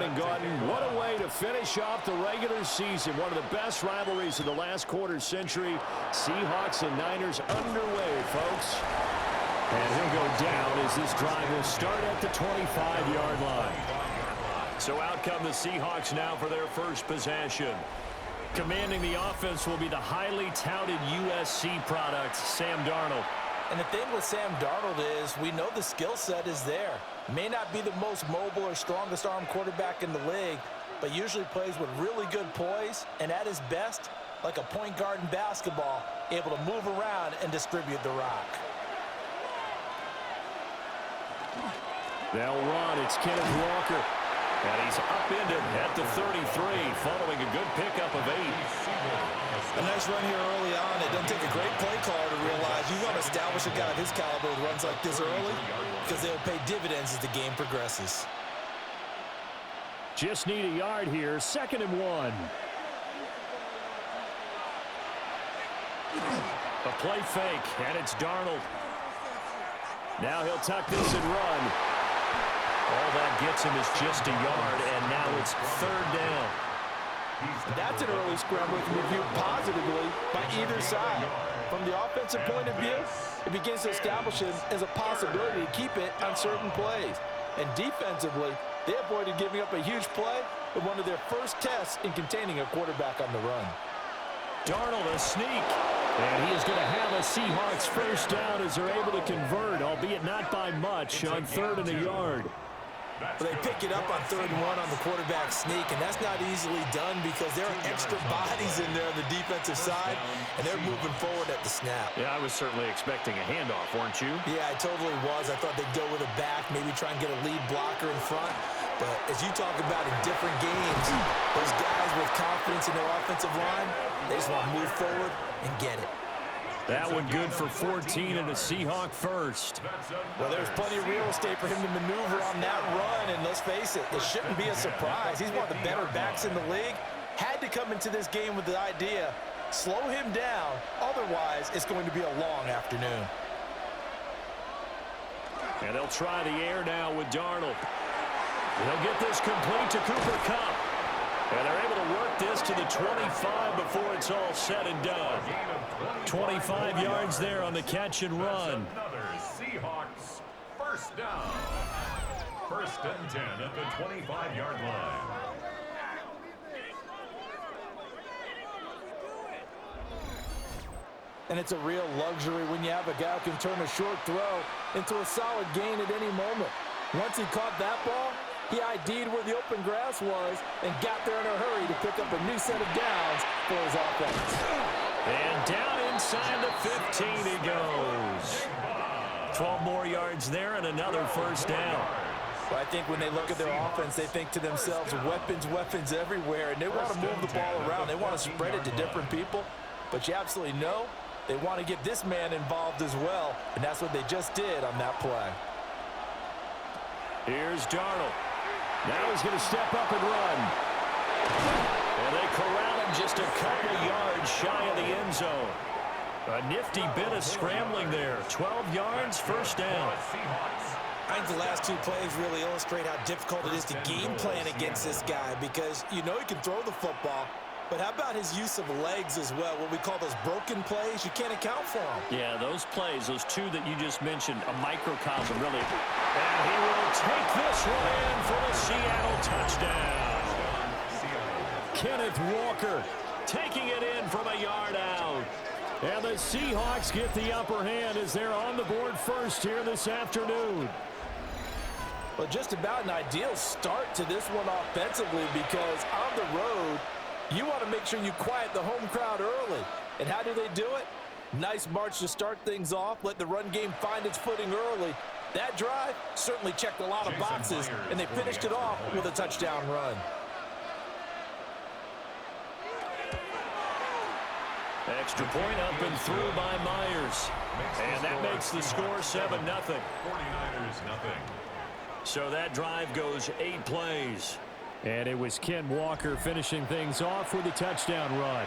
and Gordon, what a way to finish off the regular season. One of the best rivalries of the last quarter century. Seahawks and Niners underway, folks. And he'll go down as this drive will start at the 25-yard line. So out come the Seahawks now for their first possession. Commanding the offense will be the highly touted USC product, Sam Darnold. And the thing with Sam Darnold is we know the skill set is there. May not be the most mobile or strongest arm quarterback in the league, but usually plays with really good poise and at his best, like a point guard in basketball, able to move around and distribute the rock. They'll run. It's Kenneth Walker. And he's upended at the 33 following a good pickup of 8. A nice run here early on. It doesn't take a great play caller to realize you want to establish a guy of his caliber with runs like this early because they'll pay dividends as the game progresses. Just need a yard here. 2nd and 1. A play fake, and it's Darnold. Now he'll tuck this and run. All that gets him is just a yard, and now it's 3rd down. That's an early scramble that can be viewed positively by either side. From the offensive point of view, it begins to establish it as a possibility to keep it on certain plays. And defensively, they avoided giving up a huge play with one of their first tests in containing a quarterback on the run. Darnold, a sneak. And he is going to have a Seahawks first down as they're able to convert, albeit not by much, on 3rd and a yard. But they pick it up on 3rd and 1 on the quarterback sneak, and that's not easily done because there are extra bodies in there on the defensive side, and they're moving forward at the snap. Yeah, I was certainly expecting a handoff, weren't you? Yeah, I totally was. I thought they'd go with a back, maybe try and get a lead blocker in front. But as you talk about in different games, those guys with confidence in their offensive line, they just want to move forward and get it. That one good for 14 and a Seahawk first. Well, there's plenty of real estate for him to maneuver on that run, and let's face it shouldn't be a surprise. He's one of the better backs in the league. Had to come into this game with the idea, slow him down, otherwise it's going to be a long afternoon. And they'll try the air now with Darnold. They'll get this complete to Cooper Kupp. And they're able to work this to the 25 before it's all said and done. 25 yards there on the catch and run. Another Seahawks first down. 1st and 10 at the 25-yard line. And it's a real luxury when you have a guy who can turn a short throw into a solid gain at any moment. Once he caught that ball, he ID'd where the open grass was and got there in a hurry to pick up a new set of downs for his offense. And down inside the 15 he goes. 12 more yards there and another first down. Well, I think when they look at their offense, they think to themselves, weapons everywhere, and they want to move the ball around. They want to spread it to different people, but you absolutely know they want to get this man involved as well, and that's what they just did on that play. Here's Darnold. Now he's going to step up and run. And they corral him just a couple yards shy of the end zone. A nifty bit of scrambling there. 12 yards, first down. I think the last 2 plays really illustrate how difficult it is to game plan against this guy because you know he can throw the football, but how about his use of legs as well? What we call those broken plays, you can't account for them. Yeah, those plays, those 2 that you just mentioned, a microcosm, really. And he will take this one in for the Seattle touchdown. Kenneth Walker taking it in from a yard out. And the Seahawks get the upper hand as they're on the board first here this afternoon. Well, just about an ideal start to this one offensively because on the road, you want to make sure you quiet the home crowd early. And how do they do it? Nice march to start things off. Let the run game find its footing early. That drive certainly checked a lot of boxes, and they finished it off with a touchdown run. Extra point up and through by Myers. And that makes the score 7-0. 49ers, 0. So that drive goes 8 plays. And it was Ken Walker finishing things off with a touchdown run.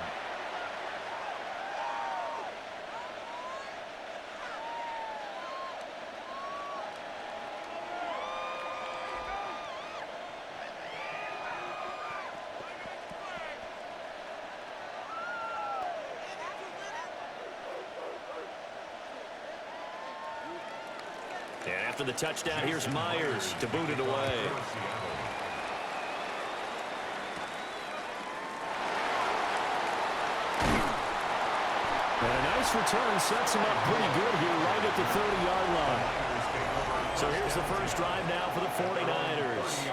after the touchdown. Here's Myers to boot it away. And a nice return sets him up pretty good here right at the 30-yard line. So here's the first drive now for the 49ers.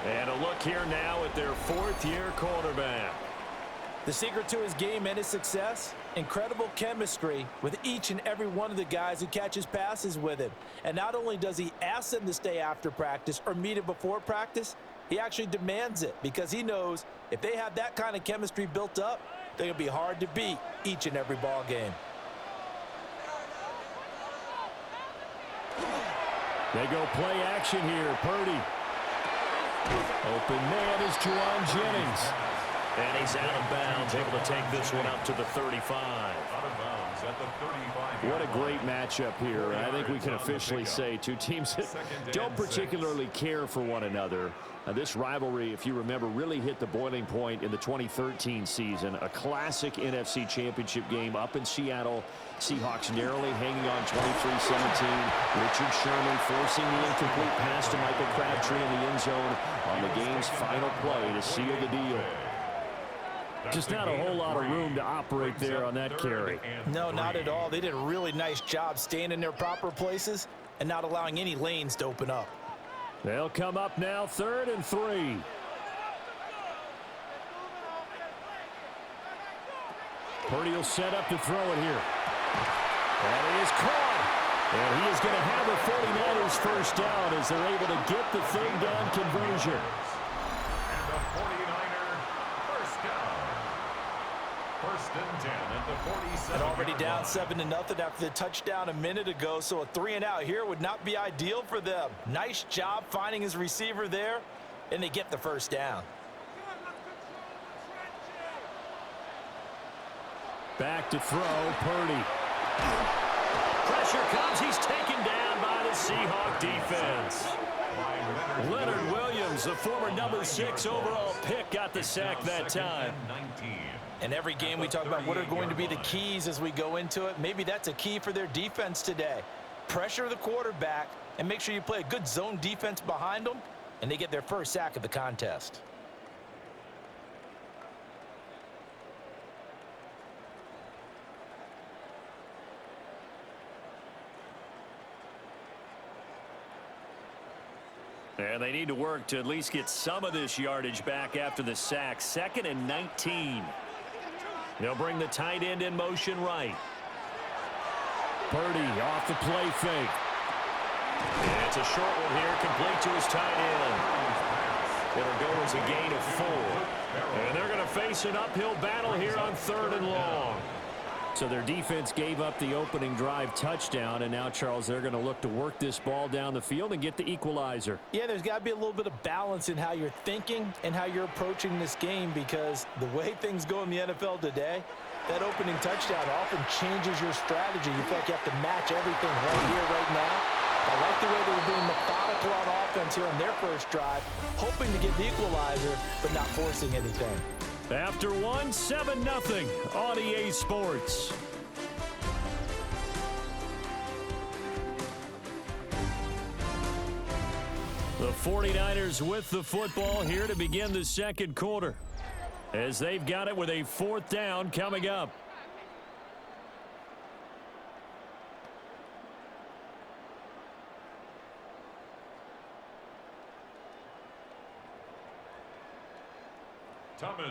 And a look here now at their fourth-year quarterback. The secret to his game and his success, incredible chemistry with each and every one of the guys who catches passes with him. And not only does he ask them to stay after practice or meet him before practice, he actually demands it because he knows if they have that kind of chemistry built up, they're going to be hard to beat each and every ball game. They go play action here. Purdy. Open man is Juwan Jennings. And he's out of bounds, able to take this one up to the 35. Out of bounds at the 35. What a great matchup here. I think we can officially say two teams that don't particularly care for one another. This rivalry, if you remember, really hit the boiling point in the 2013 season. A classic NFC Championship game up in Seattle. Seahawks narrowly hanging on 23-17. Richard Sherman forcing the incomplete pass to Michael Crabtree in the end zone on the game's final play to seal the deal. Just not a whole lot of room to operate there on that carry. No, not at all. They did a really nice job staying in their proper places and not allowing any lanes to open up. They'll come up now 3rd and 3. Purdy will set up to throw it here. And it is caught. And he is going to have a 49ers first down as they're able to get the thing down conversion. And the 49er first down. 1st and 10 at the 47. And already down 7-0 after the touchdown a minute ago, so a 3-and-out here would not be ideal for them. Nice job finding his receiver there, and they get the first down. Back to throw, Purdy. Pressure comes. He's taken down by the Seahawk defense. Leonard Williams, the former number 6 overall pick, got the sack that time. In every game we talk about what are going to be the keys as we go into it. Maybe that's a key for their defense today. Pressure the quarterback and make sure you play a good zone defense behind them, and they get their first sack of the contest. And they need to work to at least get some of this yardage back after the sack. 2nd and 19. They'll bring the tight end in motion right. Purdy off the play fake. And it's a short one here, complete to his tight end. It'll go as a gain of 4. And they're going to face an uphill battle here on 3rd and long. So their defense gave up the opening drive touchdown, and now, Charles, they're going to look to work this ball down the field and get the equalizer. Yeah, there's got to be a little bit of balance in how you're thinking and how you're approaching this game, because the way things go in the NFL today, that opening touchdown often changes your strategy. You feel like you have to match everything right here, right now. I like the way they were being methodical on offense here on their first drive, hoping to get the equalizer, but not forcing anything. After 7-0 on EA Sports. The 49ers with the football here to begin the second quarter, as they've got it with a 4th down coming up.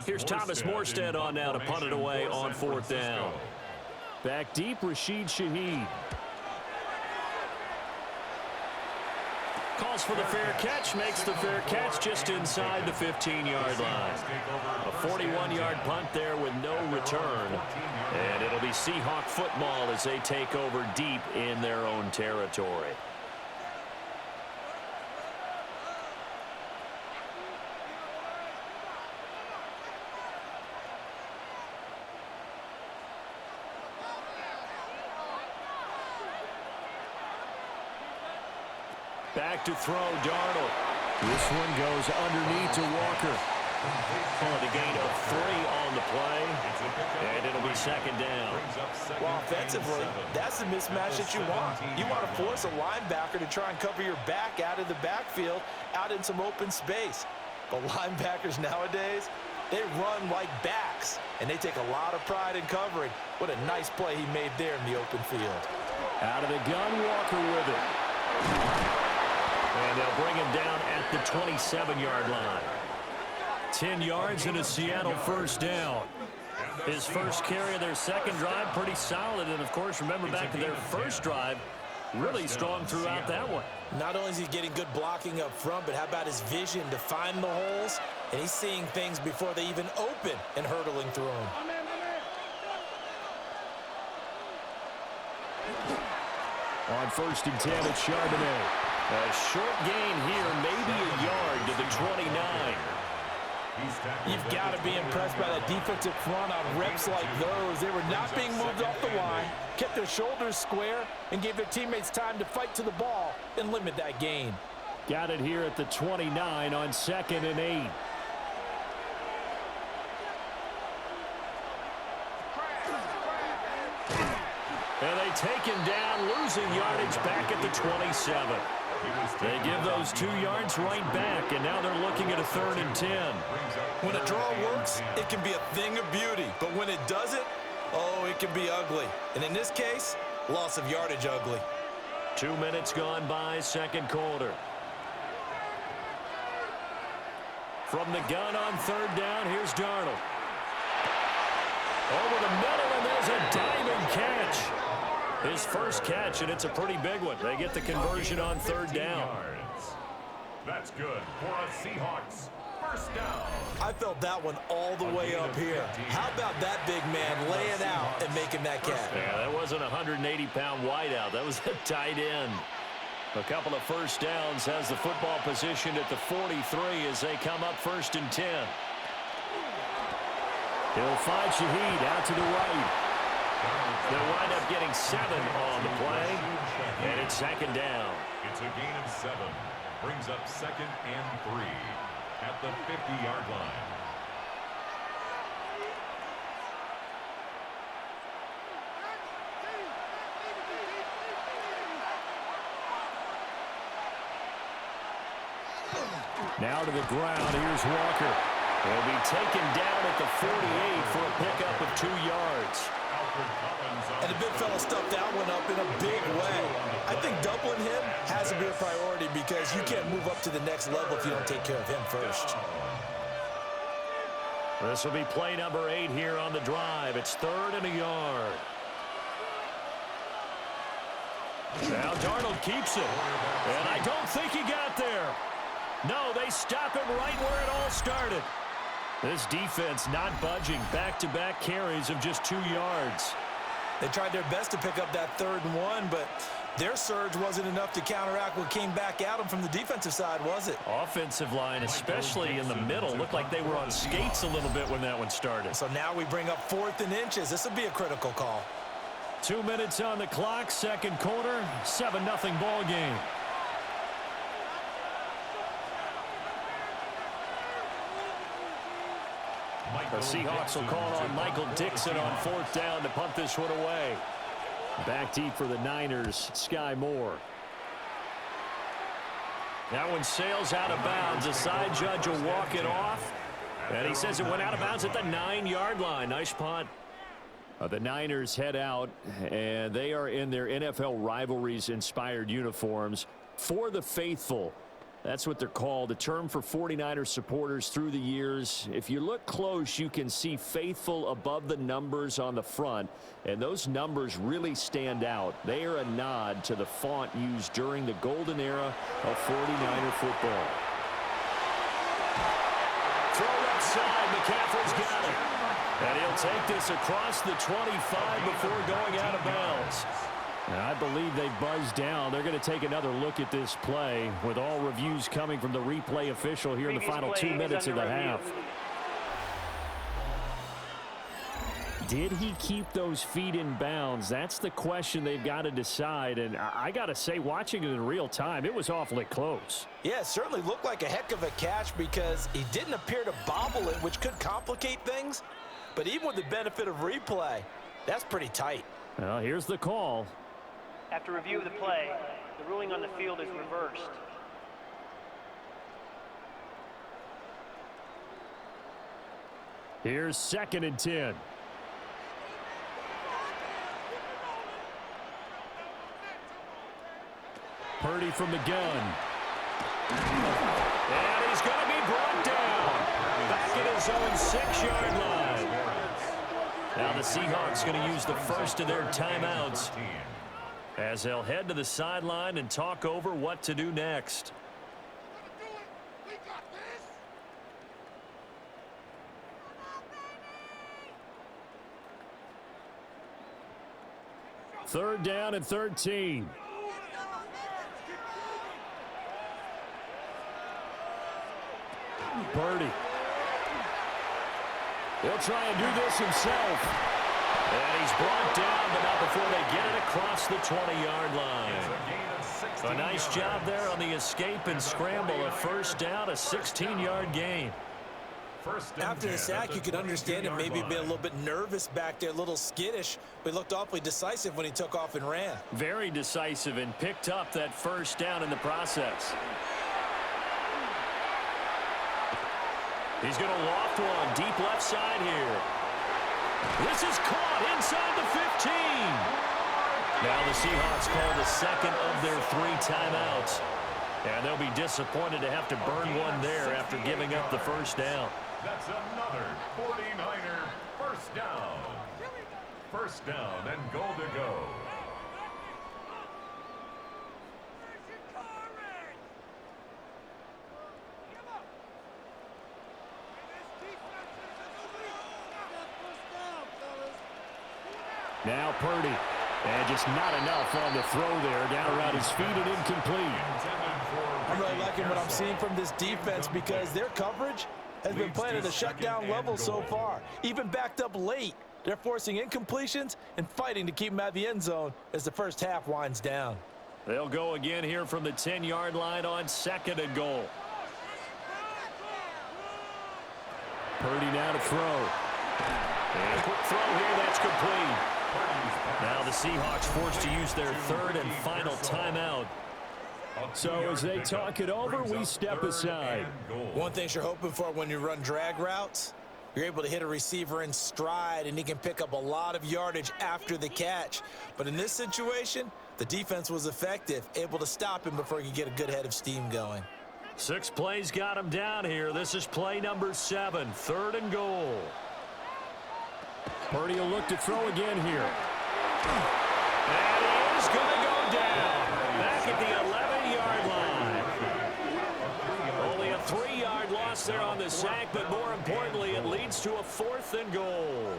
Here's Thomas Morstead on now to punt it away on 4th down. Back deep, Rashid Shaheed. Calls for the fair catch, makes the fair catch just inside the 15-yard line. A 41-yard punt there with no return. And it'll be Seahawk football as they take over deep in their own territory. Back to throw, Darnold. This one goes underneath to Walker. Pulling a gain of 3 on the play, and it'll be second down. Well, offensively, that's the mismatch that you want. You want to force a linebacker to try and cover your back out of the backfield, out in some open space. But linebackers nowadays, they run like backs, and they take a lot of pride in covering. What a nice play he made there in the open field. Out of the gun, Walker with it. And they'll bring him down at the 27-yard line. 10 yards and a Seattle first down. His first carry of their second drive, pretty solid. And, of course, remember back to their first drive, really strong throughout that one. Not only is he getting good blocking up front, but how about his vision to find the holes? And he's seeing things before they even open and hurdling through them. On 1st and 10, it's Charbonnet. A short gain here, maybe a yard to the 29. You've got to be impressed by that defensive front on reps like those. They were not being moved off the line, kept their shoulders square, and gave their teammates time to fight to the ball and limit that gain. Got it here at the 29 on 2nd and 8. And they take him down, losing yardage back at the 27. They give those 2 yards right back, and now they're looking at a 3rd and 10. When a draw works, it can be a thing of beauty. But when it doesn't, oh, it can be ugly. And in this case, loss of yardage ugly. 2 minutes gone by, second quarter. From the gun on 3rd down, here's Darnold. Over the middle, and there's a diving catch. His first catch, and it's a pretty big one. They get the conversion on 3rd down. That's good for a Seahawks first down. I felt that one all the way up here. How about that big man laying out and making that catch? Yeah, that wasn't a 180-pound wideout. That was a tight end. A couple of first downs, has the football positioned at the 43 as they come up 1st and 10. He'll find Shaheed out to the right. They'll wind up getting 7 on the play, and it's 2nd down. It's a gain of 7. Brings up 2nd and 3 at the 50-yard line. Now to the ground, here's Walker. He'll be taken down at the 48 for a pickup of 2 yards. And the big fella stuffed that one up in a big way. I think doubling him has to be a priority because you can't move up to the next level if you don't take care of him first. This will be play number 8 here on the drive. It's 3rd and a yard. Now Darnold keeps it. And I don't think he got there. No, they stop him right where it all started. This defense not budging. Back-to-back carries of just 2 yards. They tried their best to pick up that 3rd and 1, but their surge wasn't enough to counteract what came back at them from the defensive side, was it? Offensive line, especially in the middle, looked like they were on skates a little bit when that one started. So now we bring up 4th and inches. This will be a critical call. 2 minutes on the clock, second quarter, 7-0 ball game. The Seahawks will call on Michael Dixon on 4th down to punt this one away. Back deep for the Niners, Sky Moore. That one sails out of bounds. The side judge will walk it off. And he says it went out of bounds at the 9-yard line. Nice punt. The Niners head out, and they are in their NFL rivalries-inspired uniforms. For the faithful, that's what they're called, a term for 49ers supporters through the years. If you look close, you can see faithful above the numbers on the front, and those numbers really stand out. They are a nod to the font used during the golden era of 49er football. Throw left side, McCaffrey's got it. And he'll take this across the 25 before going out of bounds. And I believe they buzzed down. They're going to take another look at this play with all reviews coming from the replay official here in the final 2 minutes of the half. Did he keep those feet in bounds? That's the question they've got to decide. And I got to say, watching it in real time, it was awfully close. Yeah, it certainly looked like a heck of a catch because he didn't appear to bobble it, which could complicate things. But even with the benefit of replay, that's pretty tight. Well, here's the call. After review of the play, the ruling on the field is reversed. Here's 2nd and 10. Purdy from the gun. And he's going to be brought down. Back at his own 6-yard line. Now the Seahawks going to use the first of their timeouts as they'll head to the sideline and talk over what to do next. Third down and 13. Purdy. He'll try and do this himself. And he's brought down, but not before they get it across the 20-yard line. A nice job there on the escape and scramble. A first down, a 16-yard gain. After the sack, you could understand him maybe being a little bit nervous back there, a little skittish, but he looked awfully decisive when he took off and ran. Very decisive and picked up that first down in the process. He's going to loft one deep left side here. This is caught inside the 15. Now the Seahawks call the second of their 3 timeouts. And they'll be disappointed to have to burn one there after giving up the first down. That's another 49er first down. First down and goal to go. Now Purdy. And just not enough on the throw there. Down around his feet and incomplete. I'm really liking what I'm seeing from this defense because their coverage has been playing at a shutdown level so far. Even backed up late, they're forcing incompletions and fighting to keep them out of the end zone as the first half winds down. They'll go again here from the 10-yard line on 2nd and goal. Purdy now to throw. And a quick throw here, that's complete. Now the Seahawks forced to use their 3rd and final timeout. So as they talk it over, we step aside. One thing you're hoping for when you run drag routes, you're able to hit a receiver in stride and he can pick up a lot of yardage after the catch. But in this situation, the defense was effective, able to stop him before he could get a good head of steam going. 6 plays got him down here. This is play number 7, 3rd and goal. Purdy will look to throw again here. And he is going to go down. Back at the 11-yard line. Only a 3-yard loss there on the sack, but more importantly, it leads to a 4th and goal.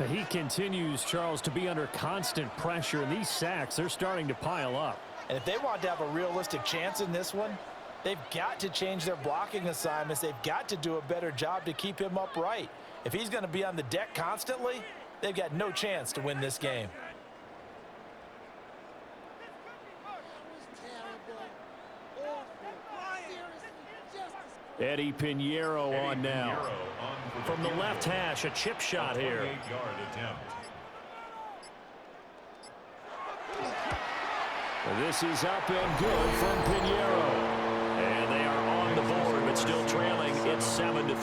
He continues, Charles, to be under constant pressure, and these sacks, they're starting to pile up. And if they want to have a realistic chance in this one, they've got to change their blocking assignments. They've got to do a better job to keep him upright. If he's going to be on the deck constantly, they've got no chance to win this game. Eddie Pinheiro on now. From the left hash, a chip shot here. This is up and good from Pinheiro. And they are on the board, but still trailing. It's 7-3.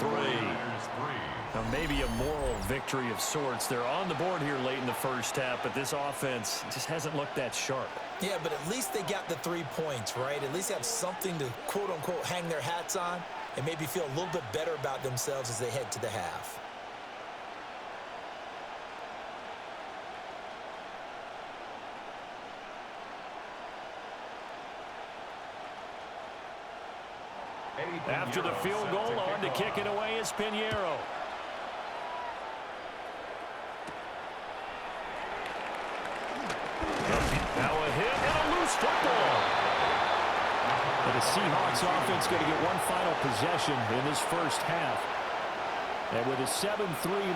Now maybe a moral victory of sorts. They're on the board here late in the first half, but this offense just hasn't looked that sharp. Yeah, but at least they got the 3 points, right? At least have something to, quote-unquote, hang their hats on and maybe feel a little bit better about themselves as they head to the half. After the field goal, on to kick it away is Pinheiro. Now a hit and a loose football. And the Seahawks offense going to get one final possession in this first half. And with a 7-3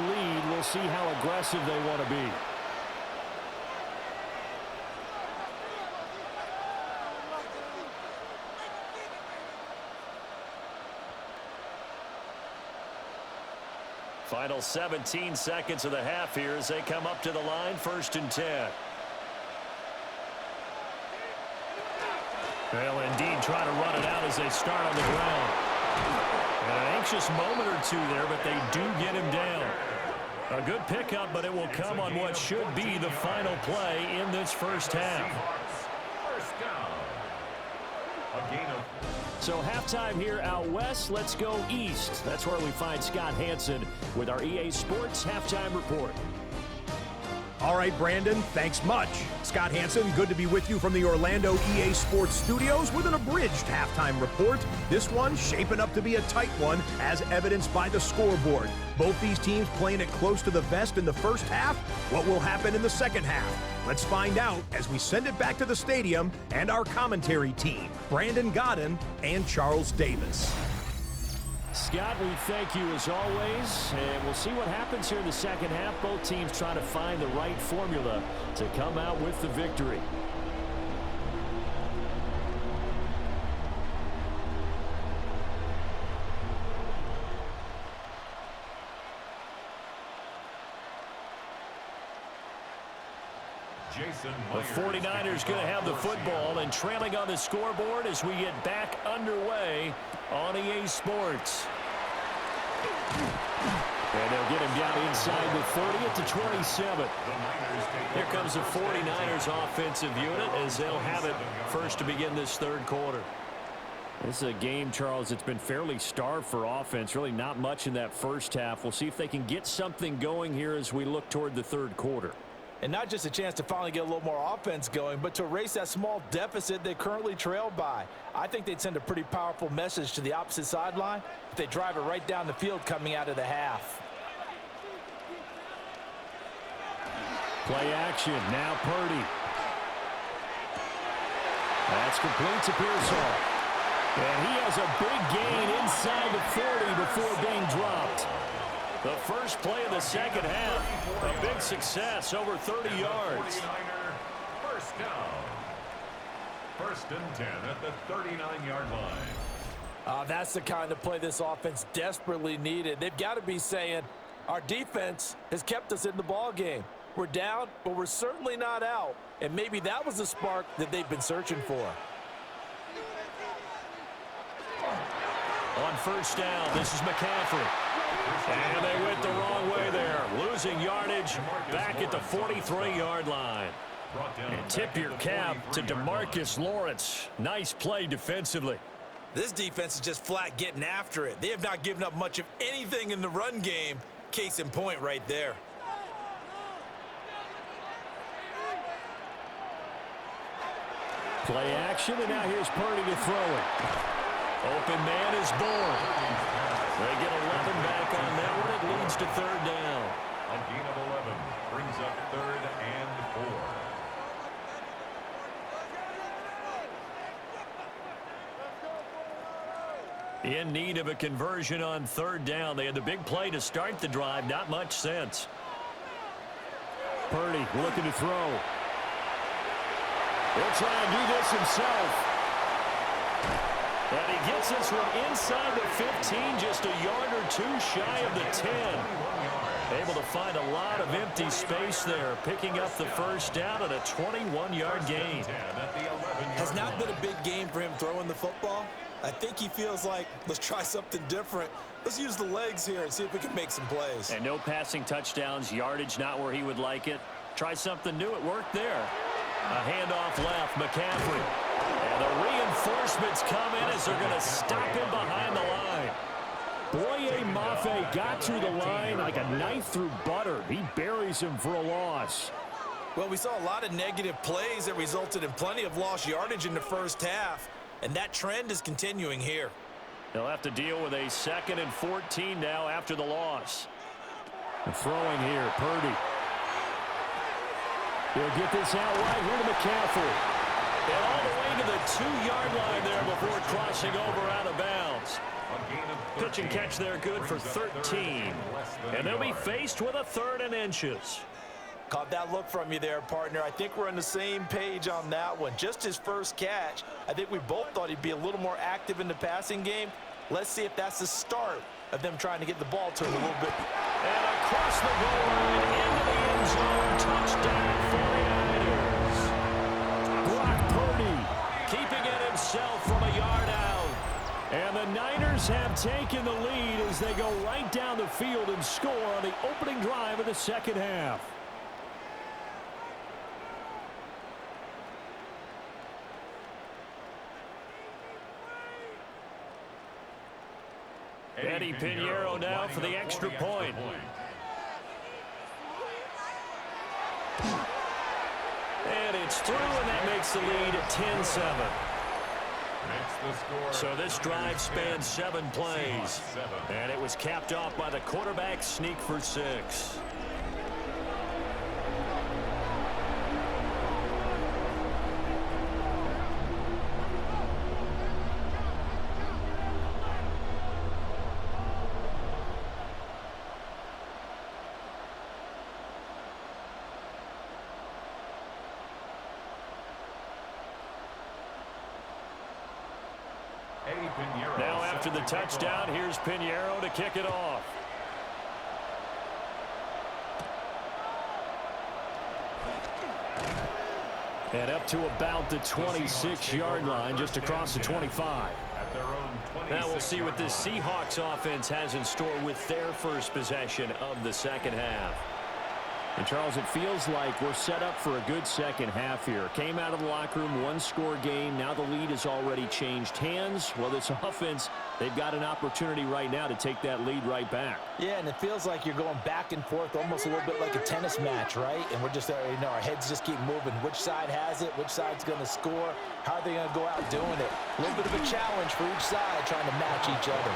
lead, we'll see how aggressive they want to be. Final 17 seconds of the half here as they come up to the line, 1st and 10. They'll indeed try to run it out as they start on the ground. And an anxious moment or two there, but they do get him down. A good pickup, but it will come on what should be the final play in this first half. First down. A gain of... So halftime here out west, let's go east. That's where we find Scott Hansen with our EA Sports Halftime Report. All right, Brandon, thanks much. Scott Hansen, good to be with you from the Orlando EA Sports Studios with an abridged halftime report. This one shaping up to be a tight one, as evidenced by the scoreboard. Both these teams playing it close to the vest in the first half. What will happen in the second half? Let's find out as we send it back to the stadium and our commentary team, Brandon Godden and Charles Davis. Scott, we thank you as always, and we'll see what happens here in the second half. Both teams trying to find the right formula to come out with the victory. The 49ers going to have the football and trailing on the scoreboard as we get back underway on EA Sports. And they'll get him down inside the 30 at the 27. Here comes the 49ers offensive unit as they'll have it first to begin this third quarter. This is a game, Charles, that's been fairly starved for offense. Really not much in that first half. We'll see if they can get something going here as we look toward the third quarter. And not just a chance to finally get a little more offense going, but to erase that small deficit they currently trailed by. I think they'd send a pretty powerful message to the opposite sideline if they drive it right down the field coming out of the half. Play action. Now Purdy. That's complete to Pearsall. And he has a big gain inside the 40 before being dropped. The first play of the second half, a big success, over 30 yards. First down. 1st and 10 at the 39-yard line. That's the kind of play this offense desperately needed. They've got to be saying, our defense has kept us in the ball game. We're down, but we're certainly not out. And maybe that was the spark that they've been searching for. On first down, this is McCaffrey. And they went the wrong way there. Losing yardage back at the 43-yard line. And tip your cap to DeMarcus Lawrence. Nice play defensively. This defense is just flat getting after it. They have not given up much of anything in the run game. Case in point right there. Play action, and now here's Purdy to throw it. Open man is born. They get 11 back on that one. It leads to third down. A gain of 11 brings up 3rd and 4. In need of a conversion on third down. They had the big play to start the drive. Not much sense. Purdy looking to throw. He'll try and do this himself. And he gets this one inside the 15, just a yard or two shy of the 10. Able to find a lot of empty space there, picking up the first down and a 21-yard gain. Has not been a big game for him throwing the football. I think he feels like, let's try something different. Let's use the legs here and see if we can make some plays. And no passing touchdowns, yardage not where he would like it. Try something new. It worked there. A handoff left, McCaffrey. And the reinforcements come in as they're going to stop him behind the line. Boye Mafe got to the line like a knife through butter. He buries him for a loss. Well, we saw a lot of negative plays that resulted in plenty of lost yardage in the first half, and that trend is continuing here. They'll have to deal with a 2nd and 14 now after the loss. And throwing here, Purdy. He'll get this out right here to McCaffrey. And all the way to the 2-yard line there before crossing over out of bounds. Pitch and catch there good for 13. And they'll be faced with a 3rd and inches. Caught that look from you there, partner. I think we're on the same page on that one. Just his first catch, I think we both thought he'd be a little more active in the passing game. Let's see if that's the start of them trying to get the ball to him a little bit. And across the goal line into the end zone. Touchdown, 49ers. Brock Purdy keeping it himself from a yard out. And the Niners have taken the lead as they go right down the field and score on the opening drive of the second half. Eddie Pinheiro now for the extra point. And it's through, and that makes the lead at 10-7. So this drive spanned 7 plays. And it was capped off by the quarterback sneak for 6. Now after the touchdown, here's Pinheiro to kick it off. And up to about the 26-yard line, just across the 25. Now we'll see what this Seahawks offense has in store with their first possession of the second half. And, Charles, it feels like we're set up for a good second half here. Came out of the locker room, 1-score game. Now the lead has already changed hands. Well, this offense, they've got an opportunity right now to take that lead right back. Yeah, and it feels like you're going back and forth, almost a little bit like a tennis match, right? And we're just there, you know, our heads just keep moving. Which side has it? Which side's going to score? How are they going to go out doing it? A little bit of a challenge for each side trying to match each other.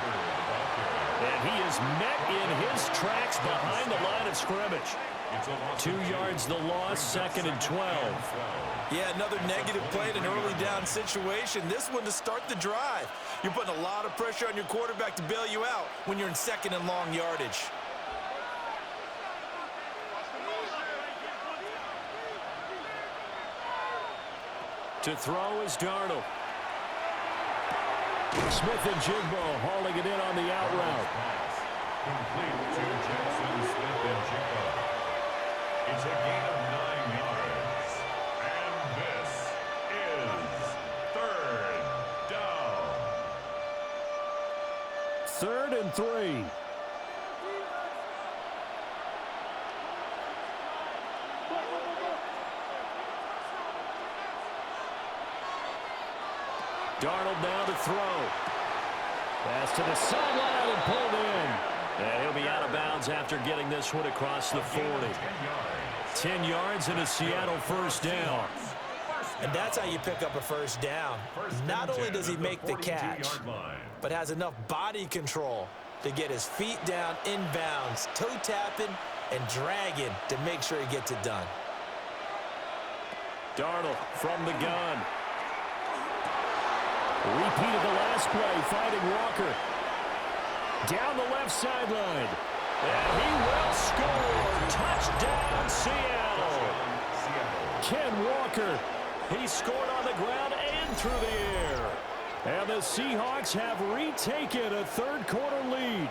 And he is met in his tracks behind the line of scrimmage. 2 yards the loss, 2nd and 12. Yeah, another negative play in an early down situation. This one to start the drive. You're putting a lot of pressure on your quarterback to bail you out when you're in 2nd and long yardage. To throw is Darnold. Smith and Jigbo hauling it in on the out route. Complete to Jackson Smith and Jigbo. It's a gain of 9 yards. And this is 3rd down. 3rd and 3. Darnold now to throw. Pass to the sideline and pulled in. And he'll be out of bounds after getting this one across the 40. 10 yards and a Seattle first down. And that's how you pick up a first down. Not only does he make the catch, but has enough body control to get his feet down inbounds, toe tapping and dragging to make sure he gets it done. Darnold from the gun. Repeat of the last play, finding Walker. Down the left sideline. And he will score. Touchdown, Seattle. Ken Walker. He scored on the ground and through the air. And the Seahawks have retaken a third-quarter lead.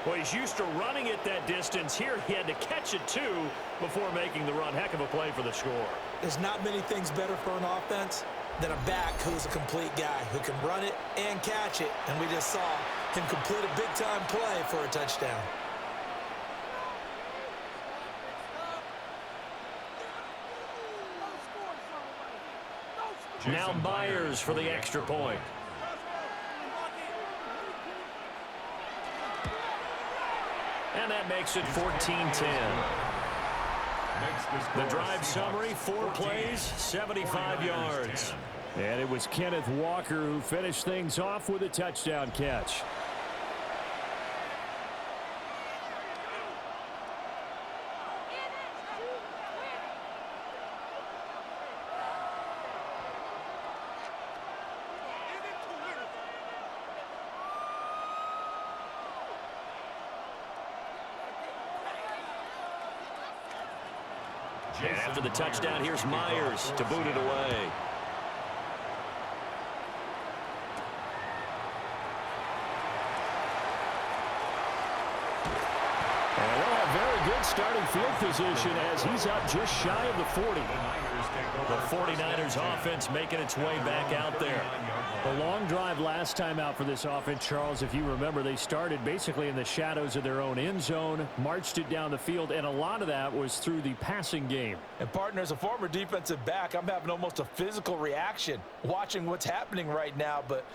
Well, he's used to running it that distance. Here he had to catch it, too, before making the run. Heck of a play for the score. There's not many things better for an offense than a back who's a complete guy who can run it and catch it. And we just saw him complete a big-time play for a touchdown. Now Myers for the extra point. And that makes it 14-10. The drive summary, 4 plays, 75 yards. And it was Kenneth Walker who finished things off with a touchdown catch. And after the touchdown, here's Myers to boot it away. And they'll have very good starting field position as he's up just shy of the 40. The 49ers offense making its way back out there. The long drive last time out for this offense, Charles, if you remember, they started basically in the shadows of their own end zone, marched it down the field, and a lot of that was through the passing game. And, partner, as a former defensive back, I'm having almost a physical reaction watching what's happening right now. But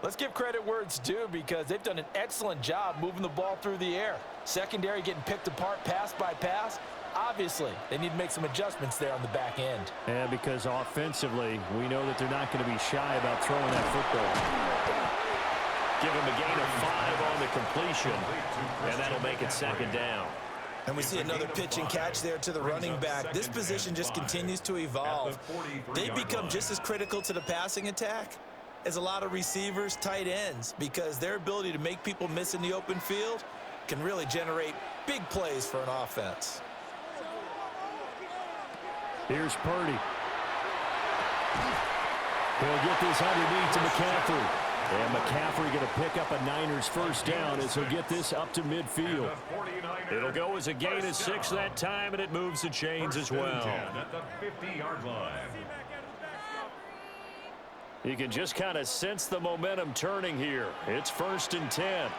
let's give credit where it's due because they've done an excellent job moving the ball through the air. Secondary getting picked apart pass by pass. Obviously, they need to make some adjustments there on the back end. Yeah, because offensively, we know that they're not going to be shy about throwing that football. Give him a gain of 5 on the completion, and that'll make it second down. And we see another pitch and catch there to the running back. This position just continues to evolve. They become just as critical to the passing attack as a lot of receivers, tight ends, because their ability to make people miss in the open field can really generate big plays for an offense. Here's Purdy. He'll get this underneath to McCaffrey. And McCaffrey going to pick up a Niners first down as he'll get this up to midfield. It'll go as a gain of 6 that time, and it moves the chains as well. At the 50-yard line. You can just kind of sense the momentum turning here. It's 1st and 10.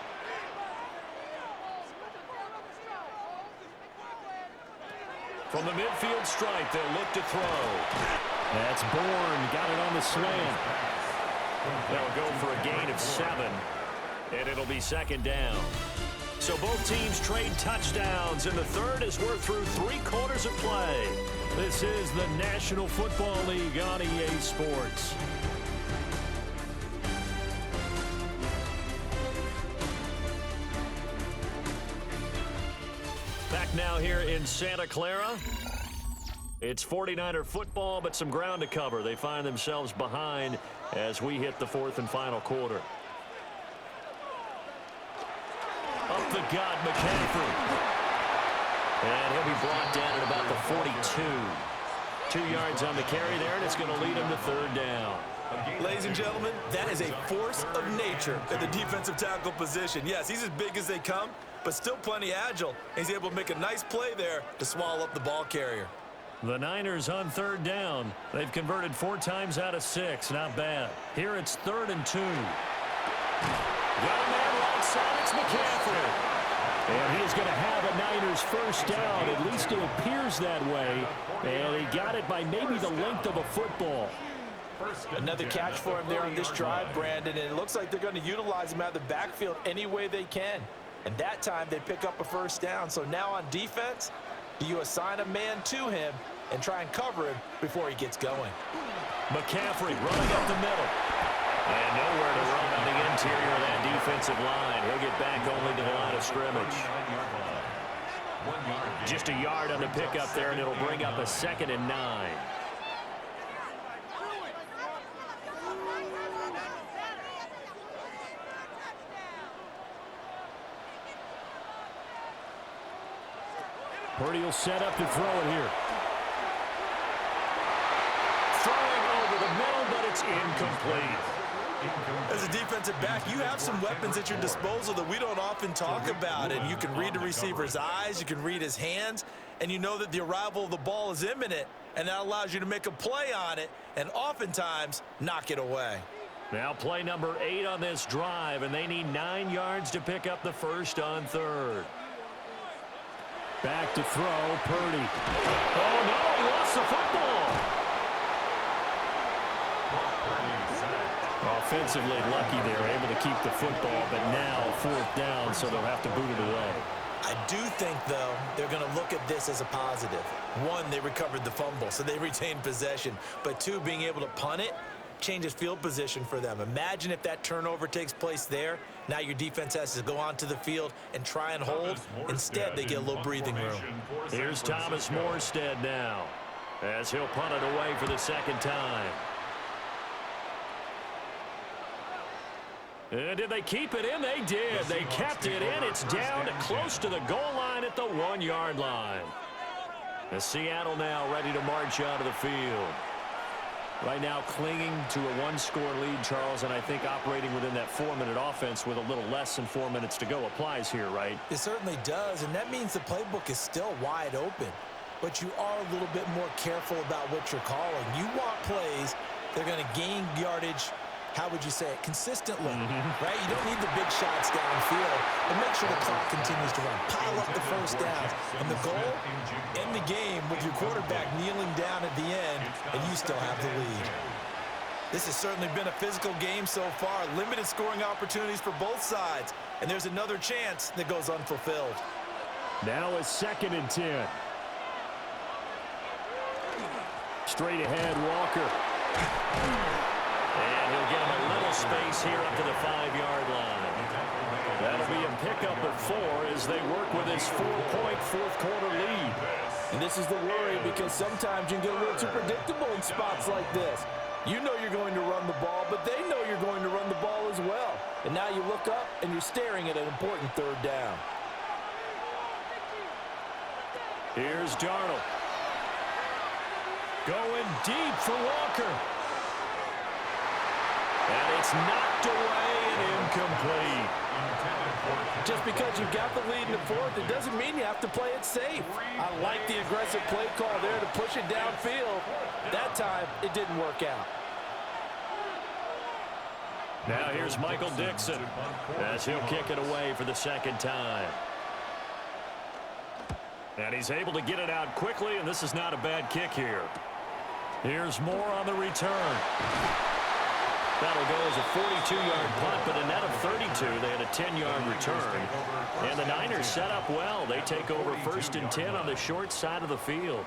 From the midfield stripe, they'll look to throw. That's Bourne. Got it on the slant. They'll go for a gain of 7, and it'll be second down. So both teams trade touchdowns, and the third as we're through 3 quarters of play. This is the National Football League on EA Sports. Back now here in Santa Clara. It's 49er football, but some ground to cover. They find themselves behind as we hit the 4th and final quarter. Up the gut, McCaffrey. And he'll be brought down at about the 42. 2 yards on the carry there, and it's going to lead him to 3rd down. Ladies and gentlemen, that is a force of nature at the defensive tackle position. Yes, he's as big as they come, but still plenty agile. He's able to make a nice play there to swallow up the ball carrier. The Niners on 3rd down. They've converted 4 times out of 6. Not bad. Here it's 3rd and 2. Got a man right side. It's McCaffrey. And he's going to have a Niners first down. At least it appears that way. And he got it by maybe the length of a football. Another catch for him there on this drive, Brandon, and it looks like they're going to utilize him out of the backfield any way they can. And that time they pick up a first down. So now on defense, do you assign a man to him and try and cover him before he gets going? McCaffrey running up the middle. And nowhere to run on the interior of that defensive line. He'll get back only to the line of scrimmage. Just a yard on the pickup there, and it'll bring up a 2nd and 9. Purdy will set up to throw it here. Throwing over the middle, but it's incomplete. As a defensive back, you have some weapons at your disposal that we don't often talk about. And you can read the receiver's eyes, you can read his hands, and you know that the arrival of the ball is imminent, and that allows you to make a play on it and oftentimes knock it away. Now play number 8 on this drive, and they need 9 yards to pick up the first on 3rd. Back to throw, Purdy. Oh, no, he lost the football. Offensively lucky they're able to keep the football, but now 4th down, so they'll have to boot it away. I do think, though, they're going to look at this as a positive. 1, they recovered the fumble, so they retained possession. But 2, being able to punt it changes field position for them. Imagine if that turnover takes place there. Now your defense has to go onto the field and try and hold. Instead, they get a little breathing room. Here's Thomas Morstead now as he'll punt it away for the 2nd time. Did they keep it in? They did. They kept it in. It's down to close to the goal line at the 1-yard line. The Seattle now ready to march out of the field. Right now clinging to a one-score lead, Charles, and I think operating within that 4-minute offense with a little less than 4 minutes to go applies here, right? It certainly does, and that means the playbook is still wide open. But you are a little bit more careful about what you're calling. You want plays that are going to gain yardage, how would you say it, consistently, right? You don't need the big shots downfield, but make sure the clock continues to run. Pile up the first downs. And the goal, end the game with your quarterback kneeling down at the end, and you still have the lead. This has certainly been a physical game so far. Limited scoring opportunities for both sides. And there's another chance that goes unfulfilled. Now a 2nd and 10. Straight ahead, Walker. And he'll get him a little space here up to the 5-yard line. That'll be a pickup of 4 as they work with his 4-point fourth-quarter lead. And this is the worry because sometimes you can get a little too predictable in spots like this. You know you're going to run the ball, but they know you're going to run the ball as well. And now you look up and you're staring at an important 3rd down. Here's Darnold. Going deep for Walker. And it's knocked away and incomplete. Just because you've got the lead in the 4th, it doesn't mean you have to play it safe. I like the aggressive play call there to push it downfield. That time, it didn't work out. Now here's Michael Dixon as he'll kick it away for the 2nd time. And he's able to get it out quickly, and this is not a bad kick here. Here's Moore on the return. That'll go as a 42-yard punt, but a net of 32. They had a 10-yard return. And the Niners set up well. They take over 1st and 10 on the short side of the field.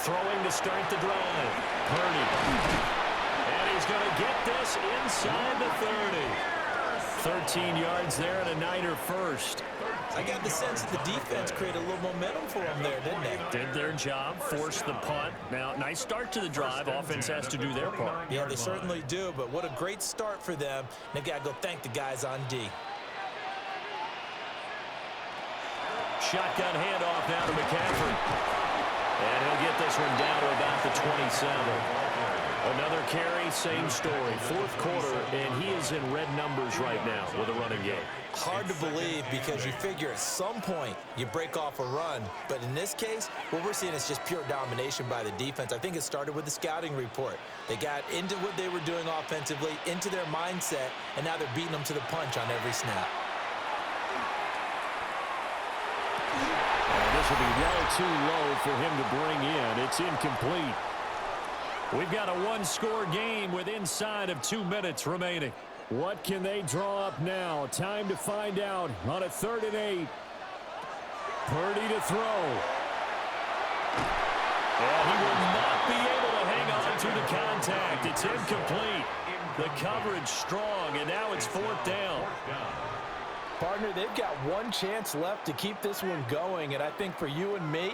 Throwing to start the drive. Purdy. And he's going to get this inside the 30. 13 yards there and a Niner first. I got the sense that the defense created a little momentum for them there, didn't they? Did their job, forced the punt. Now, nice start to the drive. Offense has to do their part. Yeah, they certainly do, but what a great start for them. They've got to go thank the guys on D. Shotgun handoff now to McCaffrey. And he'll get this one down to about the 27. Another carry, same story. 4th quarter, and he is in red numbers right now with a running game. Hard to believe because you figure at some point you break off a run. But in this case, what we're seeing is just pure domination by the defense. I think it started with the scouting report. They got into what they were doing offensively, into their mindset, and now they're beating them to the punch on every snap. This will be well too low for him to bring in. It's incomplete. We've got a 1-score game with inside of 2 minutes remaining. What can they draw up now? Time to find out on a 3rd and 8. Purdy to throw. And he will not be able to hang on to the contact. It's incomplete. The coverage strong, and now it's 4th down. Partner, they've got one chance left to keep this one going, and I think for you and me,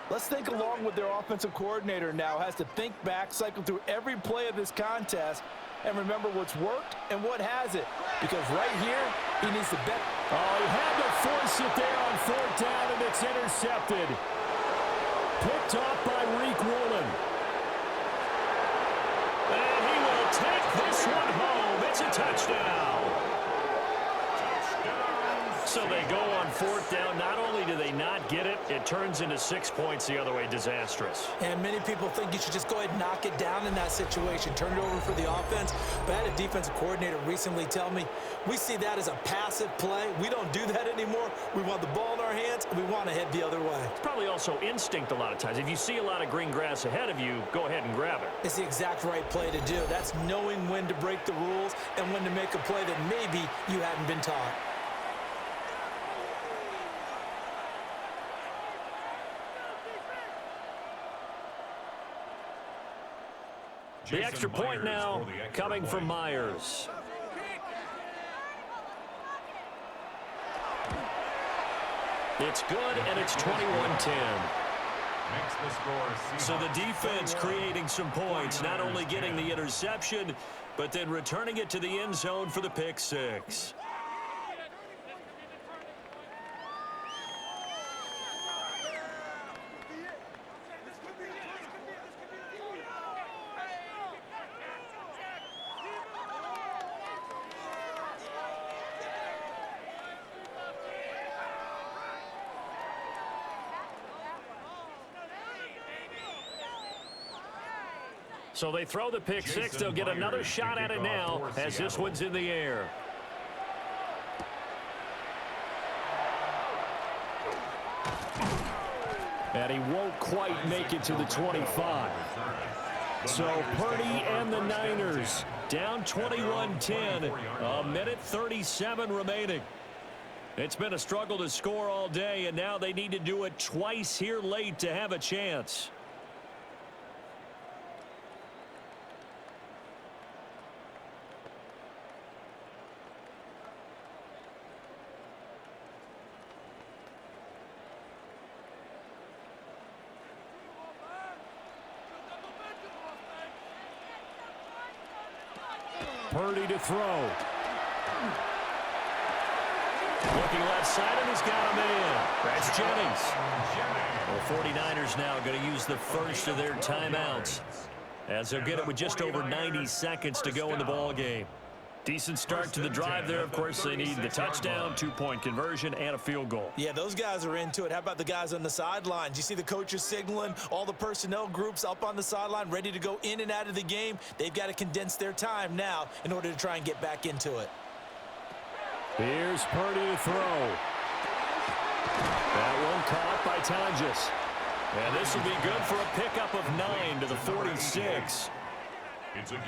let's think along with their offensive coordinator now. Has to think back, cycle through every play of this contest, and remember what's worked and what hasn't. Because right here, he needs to bet. Oh, he had to force it there on 4th down, and it's intercepted. Picked off by Reek Woolen. And he will take this one home. It's a touchdown. So they go on 4th down. Not only do they not get it, it turns into 6 points the other way. Disastrous. And many people think you should just go ahead and knock it down in that situation. Turn it over for the offense. But I had a defensive coordinator recently tell me, we see that as a passive play. We don't do that anymore. We want the ball in our hands, and we want to head the other way. It's probably also instinct a lot of times. If you see a lot of green grass ahead of you, go ahead and grab it. It's the exact right play to do. That's knowing when to break the rules and when to make a play that maybe you hadn't been taught. The extra point now coming from Myers. It's good, and it's 21-10. Makes the score So the Seahawks defense 31, creating some points, not only getting the interception, but then returning it to the end zone for the pick six. So they throw the pick six. They'll get another shot at it now as this one's in the air. And he won't quite make it to the 25. So Purdy and the Niners down 21-10. A minute 37 remaining. It's been a struggle to score all day, and now they need to do it twice here late to have a chance. Purdy to throw. Looking left side, and he's got him in. That's Jennings. Well, 49ers now going to use the first of their timeouts, as they'll get it with just over 90 seconds to go in the ball game. Decent start to the drive there. Of course, they need the touchdown, two-point conversion, and a field goal. Yeah, those guys are into it. How about the guys on the sidelines? You see the coaches signaling, all the personnel groups up on the sideline ready to go in and out of the game. They've got to condense their time now in order to try and get back into it. Here's Purdy to throw. That one caught by Tonjes. And this will be good for a pickup of 9 to the 46.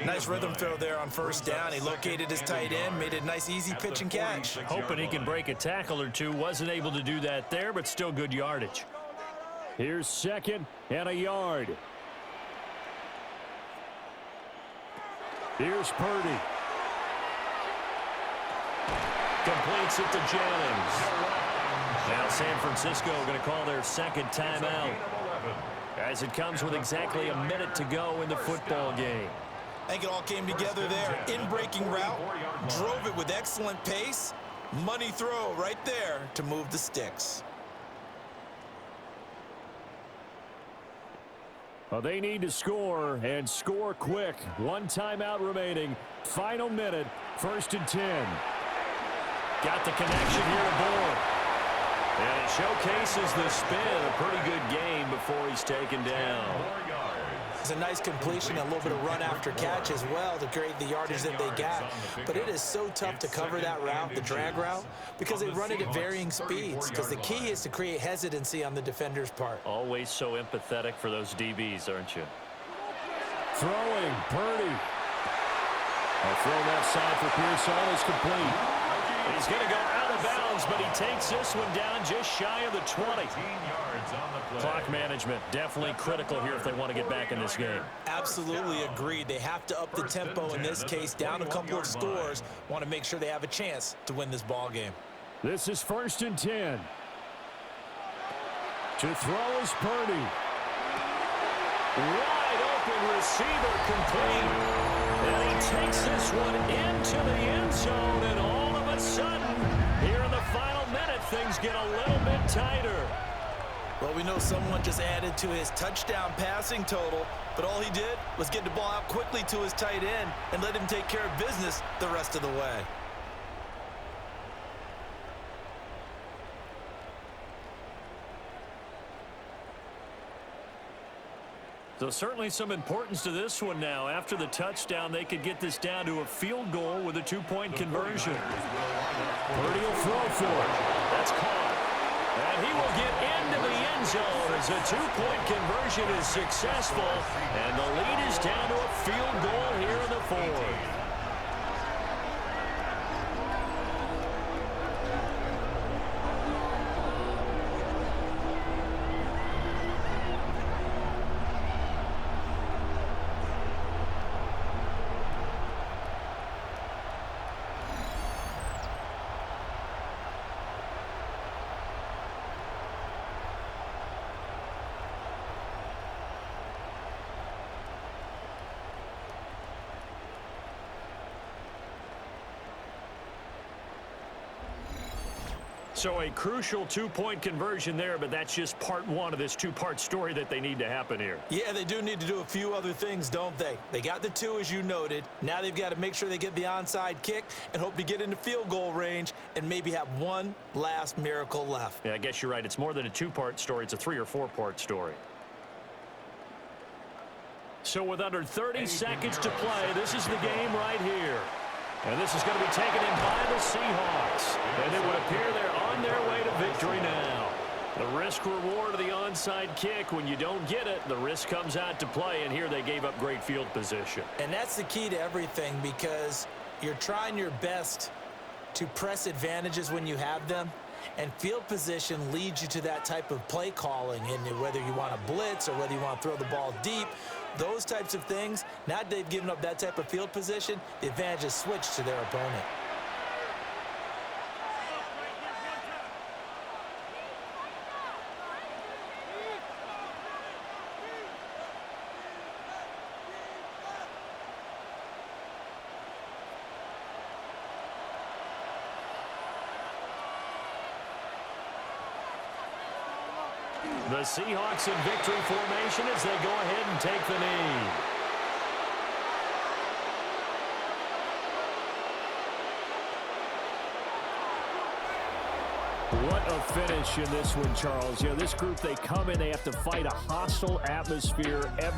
Nice rhythm throw there on first down. He located his tight end, made a nice easy pitch and catch. Hoping he can break a tackle or two. Wasn't able to do that there, but still good yardage. Here's second and a yard. Here's Purdy. Completes it to Jennings. Now San Francisco going to call their second timeout, as it comes with exactly a minute to go in the football game. I think it all came together there. In-breaking route, drove it with excellent pace. Money throw right there to move the sticks. Well, they need to score, and score quick. One timeout remaining. Final minute, 1st and 10. Got the connection here aboard. And it showcases the spin. A pretty good game before he's taken down. It's a nice completion, a little bit of run after catch as well to create the yardage that they got. But it is so tough to cover that route, the drag route, because they run it at varying speeds. Because the key is to create hesitancy on the defender's part. Always so empathetic for those DBs, aren't you? Throwing, Purdy. A throw left side for Pearsall is complete. He's going to go out of bounds, but he takes this one down just shy of the 20. Clock management definitely critical here if they want to get back in this game. Absolutely agreed. They have to up the tempo in this case, down a couple of scores. Want to make sure they have a chance to win this ball game. This is 1st and 10. To throw is Purdy. Wide open receiver complete. And he takes this one into the end zone, and all of a sudden, here in the final minute, things get a little bit tighter. Well, we know someone just added to his touchdown passing total, but all he did was get the ball out quickly to his tight end and let him take care of business the rest of the way. So certainly some importance to this one now. After the touchdown, they could get this down to a field goal with a two-point conversion. Purdy will throw for it. That's caught. And he will get into the end zone as a two-point conversion is successful. And the lead is down to a field goal here in the fourth. So a crucial two-point conversion there, but that's just part one of this two-part story that they need to happen here. Yeah, they do need to do a few other things, don't they? They got the 2, as you noted. Now they've got to make sure they get the onside kick and hope to get into field goal range and maybe have one last miracle left. Yeah, I guess you're right. It's more than a two-part story. It's a 3- or 4-part story. So with under 30 seconds to play, this is the game right here. And this is going to be taken in by the Seahawks. And it would appear they're on their way to victory now. The risk-reward of the onside kick, when you don't get it, the risk comes out to play, and here they gave up great field position. And that's the key to everything, because you're trying your best to press advantages when you have them, and field position leads you to that type of play calling, and whether you want to blitz or whether you want to throw the ball deep, those types of things. Now that they've given up that type of field position, the advantage is switched to their opponent. The Seahawks in victory formation as they go ahead and take the knee. What a finish in this one, Charles. You know, this group, they come in, they have to fight a hostile atmosphere every